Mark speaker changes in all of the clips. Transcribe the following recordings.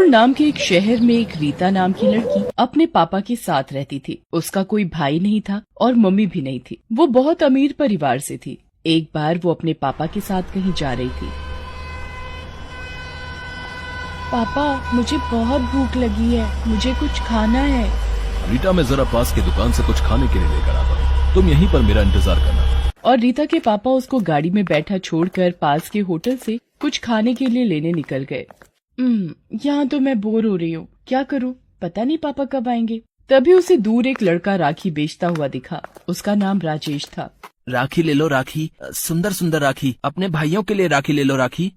Speaker 1: इंदौर नाम के एक शहर में एक रीता नाम की लड़की अपने पापा के साथ रहती थी। उसका कोई भाई नहीं था और मम्मी भी नहीं थी। वो बहुत अमीर परिवार से थी। एक बार वो अपने पापा के साथ कहीं जा रही थी। पापा, मुझे बहुत भूख लगी है, मुझे कुछ खाना है।
Speaker 2: रीटा, मैं जरा पास की दुकान से कुछ खाने के लिए लेकर आता हूँ, तुम यहीं पर मेरा इंतजार करना।
Speaker 1: और रीता के पापा उसको गाड़ी में बैठा छोड़कर पास के होटल से कुछ खाने के लिए लेने निकल गए। यहाँ तो मैं बोर हो रही हूँ, क्या करूँ, पता नहीं पापा कब आएंगे। तभी उसे दूर एक लड़का राखी बेचता हुआ दिखा। उसका नाम राजेश था।
Speaker 3: राखी ले लो राखी, सुंदर सुंदर राखी, अपने भाइयों के लिए राखी ले लो राखी।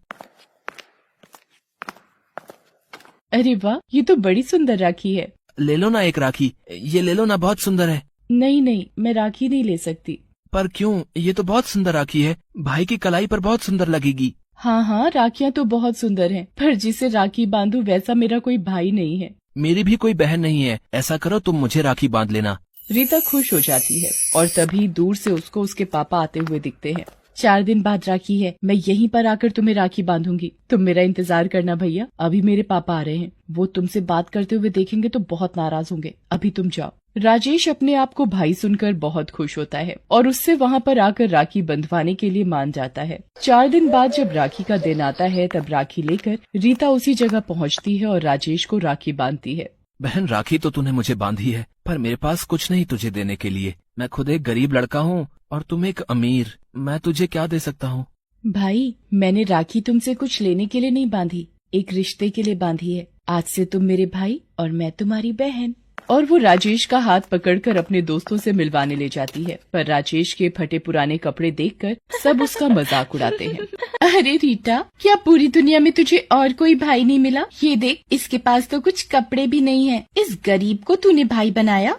Speaker 1: अरे वाह, ये तो बड़ी सुंदर राखी है।
Speaker 3: ले लो ना एक राखी, ये ले लो ना, बहुत सुंदर है।
Speaker 1: नहीं, मैं राखी नहीं ले सकती।
Speaker 3: पर क्यों, ये तो बहुत सुंदर राखी है, भाई की कलाई पर बहुत सुंदर लगेगी।
Speaker 1: हाँ, राखियाँ तो बहुत सुंदर हैं, पर जिसे राखी बांधू वैसा मेरा कोई भाई नहीं है।
Speaker 3: मेरी भी कोई बहन नहीं है, ऐसा करो तुम मुझे राखी बांध लेना।
Speaker 1: रीता खुश हो जाती है और तभी दूर से उसको उसके पापा आते हुए दिखते हैं। 4 दिन बाद राखी है, मैं यहीं पर आकर तुम्हें राखी बांधूंगी, तुम मेरा इंतजार करना भैया। अभी मेरे पापा आ रहे हैं, वो तुमसे बात करते हुए देखेंगे तो बहुत नाराज होंगे, अभी तुम जाओ। राजेश अपने आप को भाई सुनकर बहुत खुश होता है और उससे वहाँ पर आकर राखी बंधवाने के लिए मान जाता है। 4 दिन बाद जब राखी का दिन आता है तब राखी लेकर रीता उसी जगह पहुँचती है और राजेश को राखी बांधती है।
Speaker 3: बहन, राखी तो तूने मुझे बांधी है, पर मेरे पास कुछ नहीं तुझे देने के लिए। मैं खुद एक गरीब लड़का हूँ और तुम एक अमीर, मैं तुझे क्या दे सकता हूँ।
Speaker 1: भाई, मैंने राखी तुमसे कुछ लेने के लिए नहीं बांधी, एक रिश्ते के लिए बांधी है। आज से तुम मेरे भाई और मैं तुम्हारी बहन। और वो राजेश का हाथ पकड़कर अपने दोस्तों से मिलवाने ले जाती है, पर राजेश के फटे पुराने कपड़े देखकर सब उसका मजाक उड़ाते हैं। अरे रीटा, क्या पूरी दुनिया में तुझे और कोई भाई नहीं मिला? ये देख, इसके पास तो कुछ कपड़े भी नहीं है, इस गरीब को तूने भाई बनाया।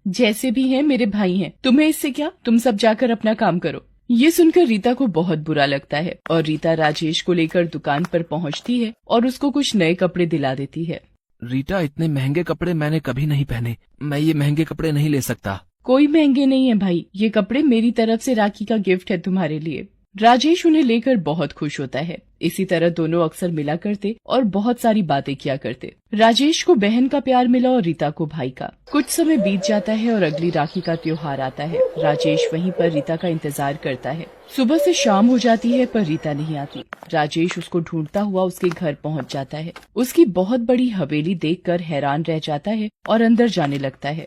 Speaker 1: जैसे भी हैं मेरे भाई हैं, तुम्हें इससे क्या, तुम सब जाकर अपना काम करो। ये सुनकर रीता को बहुत बुरा लगता है और रीता राजेश को लेकर दुकान पर पहुंचती है और उसको कुछ नए कपड़े दिला देती है।
Speaker 3: रीटा, इतने महंगे कपड़े मैंने कभी नहीं पहने, मैं ये महंगे कपड़े नहीं ले सकता।
Speaker 1: कोई महंगे नहीं है भाई, ये कपड़े मेरी तरफ से राखी का गिफ्ट है तुम्हारे लिए। राजेश उन्हें लेकर बहुत खुश होता है। इसी तरह दोनों अक्सर मिला करते और बहुत सारी बातें किया करते। राजेश को बहन का प्यार मिला और रीता को भाई का। कुछ समय बीत जाता है और अगली राखी का त्योहार आता है। राजेश वहीं पर रीता का इंतजार करता है। सुबह से शाम हो जाती है पर रीता नहीं आती। राजेश उसको ढूंढता हुआ उसके घर पहुंच जाता है। उसकी बहुत बड़ी हवेली देखकर हैरान रह जाता है और अंदर जाने लगता है।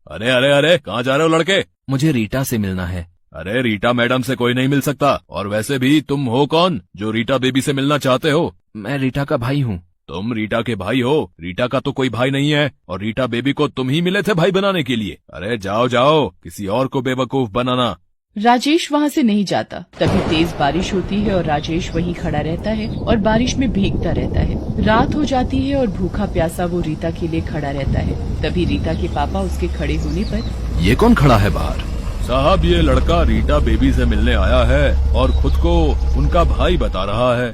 Speaker 2: अरे, कहाँ जा रहे हो लड़के?
Speaker 3: मुझे रीटा से मिलना है।
Speaker 2: अरे, रीटा मैडम से कोई नहीं मिल सकता, और वैसे भी तुम हो कौन जो रीटा बेबी से मिलना चाहते हो?
Speaker 3: मैं रीटा का भाई हूँ।
Speaker 2: तुम रीटा के भाई हो? रीटा का तो कोई भाई नहीं है, और रीटा बेबी को तुम ही मिले थे भाई बनाने के लिए। अरे जाओ, किसी और को बेवकूफ बनाना।
Speaker 1: राजेश वहाँ से नहीं जाता। तभी तेज बारिश होती है और राजेश वहीं खड़ा रहता है और बारिश में भीगता रहता है। रात हो जाती है और भूखा प्यासा वो रीता के लिए खड़ा रहता है। तभी रीता के पापा उसके खड़े होने पर,
Speaker 2: ये कौन खड़ा है बाहर? साहब, ये लड़का रीटा बेबी से मिलने आया है और खुद को उनका भाई बता रहा है।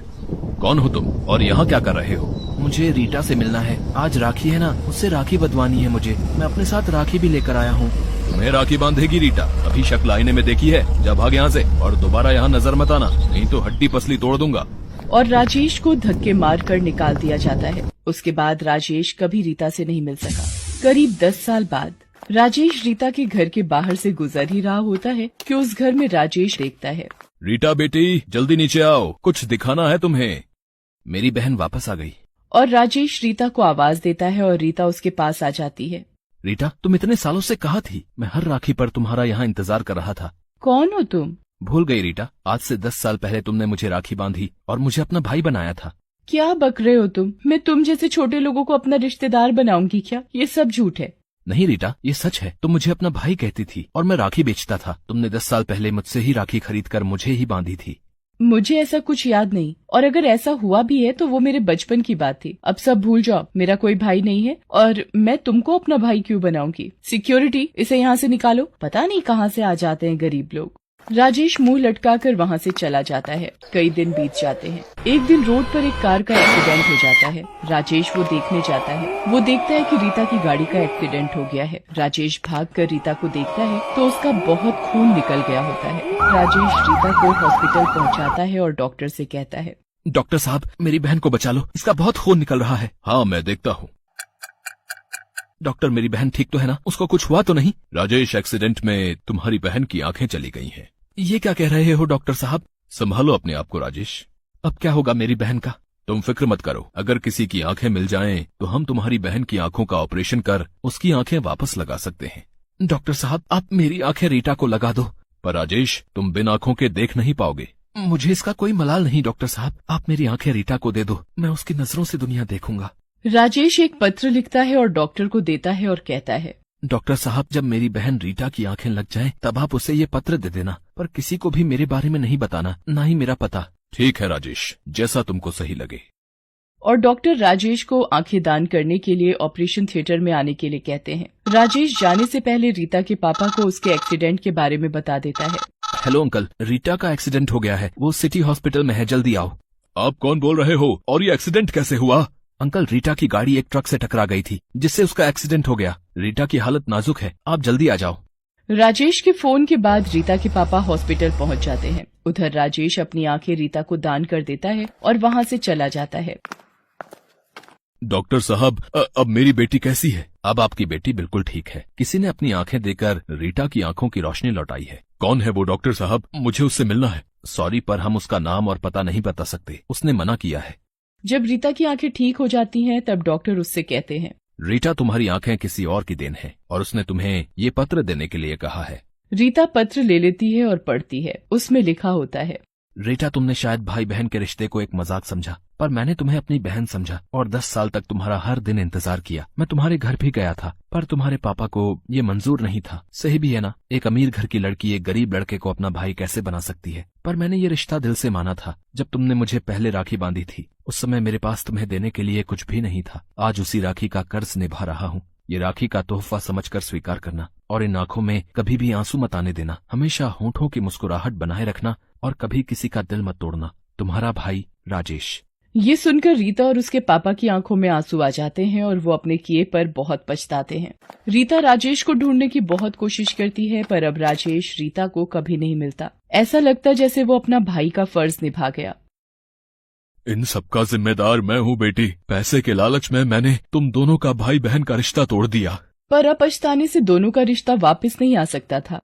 Speaker 2: कौन हो तुम और यहाँ क्या कर रहे हो?
Speaker 3: मुझे रीटा से मिलना है, आज राखी है ना, उससे राखी बंधवानी है मुझे। मैं अपने साथ राखी भी लेकर आया हूँ।
Speaker 2: तुम्हें राखी बांधेगी रीटा? अभी शक्ल आईने में देखी है? जा भाग यहाँ से और दोबारा यहाँ नजर मत आना, नहीं तो हड्डी पसली तोड़ दूंगा।
Speaker 1: और राजेश को धक्के मारकर निकाल दिया जाता है। उसके बाद राजेश कभी रीता से नहीं मिल सका। करीब 10 साल बाद राजेश रीता के घर के बाहर से गुजर ही रहा होता है कि उस घर में राजेश देखता है।
Speaker 2: रीटा बेटी, जल्दी नीचे आओ, कुछ दिखाना है तुम्हें।
Speaker 3: मेरी बहन वापस आ गई।
Speaker 1: और राजेश रीता को आवाज देता है और रीता उसके पास आ जाती है।
Speaker 3: रीटा, तुम इतने सालों से कहाँ थी? मैं हर राखी पर तुम्हारा यहाँ इंतजार कर रहा था।
Speaker 1: कौन हो तुम?
Speaker 3: भूल गई रीटा, आज से 10 साल पहले तुमने मुझे राखी बांधी और मुझे अपना भाई बनाया था।
Speaker 1: क्या बक रहे हो तुम? मैं तुम जैसे छोटे लोगों को अपना रिश्तेदार बनाऊंगी क्या? ये सब झूठ है।
Speaker 3: नहीं रीटा, ये सच है। तुम मुझे अपना भाई कहती थी और मैं राखी बेचता था। तुमने 10 साल पहले मुझसे ही राखी खरीद कर मुझे ही बांधी थी।
Speaker 1: मुझे ऐसा कुछ याद नहीं, और अगर ऐसा हुआ भी है तो वो मेरे बचपन की बात थी। अब सब भूल जाओ, मेरा कोई भाई नहीं है और मैं तुमको अपना भाई क्यों बनाऊंगी? सिक्योरिटी, इसे यहाँ से निकालो। पता नहीं कहाँ से आ जाते हैं गरीब लोग। राजेश मुंह लटकाकर वहाँ से चला जाता है। कई दिन बीत जाते हैं। एक दिन रोड पर एक कार का एक्सीडेंट हो जाता है। राजेश वो देखने जाता है। वो देखता है कि रीता की गाड़ी का एक्सीडेंट हो गया है। राजेश भागकर रीता को देखता है तो उसका बहुत खून निकल गया होता है। राजेश रीता को हॉस्पिटल पहुंचाता है और डॉक्टर से कहता है,
Speaker 3: डॉक्टर साहब, मेरी बहन को बचा लो, इसका बहुत खून निकल रहा है।
Speaker 2: हाँ, मैं देखता हूँ।
Speaker 3: डॉक्टर, मेरी बहन ठीक तो है ना? उसको कुछ हुआ तो नहीं?
Speaker 2: राजेश, एक्सीडेंट में तुम्हारी बहन की आंखें चली गई हैं।
Speaker 3: ये क्या कह रहे हो डॉक्टर साहब?
Speaker 2: संभालो अपने आप को राजेश।
Speaker 3: अब क्या होगा मेरी बहन का?
Speaker 2: तुम फिक्र मत करो, अगर किसी की आंखें मिल जाएं तो हम तुम्हारी बहन की आंखों का ऑपरेशन कर उसकी आंखें वापस लगा सकते हैं।
Speaker 3: डॉक्टर साहब, आप मेरी आंखें रीटा को लगा दो।
Speaker 2: पर राजेश, तुम बिन आंखों के देख नहीं पाओगे।
Speaker 3: मुझे इसका कोई मलाल नहीं डॉक्टर साहब, आप मेरी आंखें रीटा को दे दो, मैं उसकी नजरों से दुनिया देखूंगा।
Speaker 1: राजेश एक पत्र लिखता है और डॉक्टर को देता है और कहता है,
Speaker 3: डॉक्टर साहब, जब मेरी बहन रीटा की आंखें लग जाएं, तब आप उसे ये पत्र दे देना, पर किसी को भी मेरे बारे में नहीं बताना, ना ही मेरा पता।
Speaker 2: ठीक है राजेश, जैसा तुमको सही लगे।
Speaker 1: और डॉक्टर राजेश को आंखें दान करने के लिए ऑपरेशन थिएटर में आने के लिए कहते हैं। राजेश जाने से पहले रीता के पापा को उसके एक्सीडेंट के बारे में बता देता है।
Speaker 3: हेलो अंकल, रीटा का एक्सीडेंट हो गया है, वो सिटी हॉस्पिटल में है, जल्दी आओ।
Speaker 2: आप कौन बोल रहे हो और ये एक्सीडेंट कैसे हुआ?
Speaker 3: अंकल, रीटा की गाड़ी एक ट्रक से टकरा गई थी, जिससे उसका एक्सीडेंट हो गया। रीटा की हालत नाजुक है, आप जल्दी आ जाओ।
Speaker 1: राजेश के फोन के बाद रीता के पापा हॉस्पिटल पहुंच जाते हैं। उधर राजेश अपनी आंखें रीता को दान कर देता है और वहां से चला जाता है।
Speaker 2: डॉक्टर साहब, अब मेरी बेटी कैसी है?
Speaker 3: अब आपकी बेटी बिल्कुल ठीक है, किसी ने अपनी आंखें देकर रीटा की आंखों की रोशनी लौटाई है।
Speaker 2: कौन है वो डॉक्टर साहब? मुझे उससे मिलना है।
Speaker 3: सॉरी, पर हम उसका नाम और पता नहीं बता सकते, उसने मना किया है।
Speaker 1: जब रीता की आंखें ठीक हो जाती हैं, तब डॉक्टर उससे कहते हैं,
Speaker 3: रीटा, तुम्हारी आंखें किसी और की देन है और उसने तुम्हें ये पत्र देने के लिए कहा है।
Speaker 1: रीता पत्र ले लेती है और पढ़ती है। उसमें लिखा होता है,
Speaker 3: रीटा, तुमने शायद भाई बहन के रिश्ते को एक मजाक समझा, पर मैंने तुम्हें अपनी बहन समझा और 10 साल तक तुम्हारा हर दिन इंतजार किया। मैं तुम्हारे घर भी गया था, पर तुम्हारे पापा को ये मंजूर नहीं था। सही भी है ना, एक अमीर घर की लड़की एक गरीब लड़के को अपना भाई कैसे बना सकती है? पर मैंने ये रिश्ता दिल से माना था। जब तुमने मुझे पहले राखी बांधी थी, उस समय मेरे पास तुम्हें देने के लिए कुछ भी नहीं था। आज उसी राखी का कर्ज निभा रहा हूँ। ये राखी का तोहफा समझकर स्वीकार करना और इन आंखों में कभी भी आंसू मत आने देना। हमेशा होठों की मुस्कुराहट बनाए रखना और कभी किसी का दिल मत तोड़ना। तुम्हारा भाई राजेश।
Speaker 1: ये सुनकर रीता और उसके पापा की आंखों में आंसू आ जाते हैं और वो अपने किए पर बहुत पछताते हैं। रीता राजेश को ढूंढने की बहुत कोशिश करती है, पर अब राजेश रीता को कभी नहीं मिलता। ऐसा लगता जैसे वो अपना भाई का फर्ज निभा गया।
Speaker 2: इन सबका जिम्मेदार मैं हूँ बेटी। पैसे के लालच में मैंने तुम दोनों का भाई बहन का रिश्ता तोड़ दिया।
Speaker 1: पर अब पछताने से दोनों का रिश्ता वापस नहीं आ सकता था।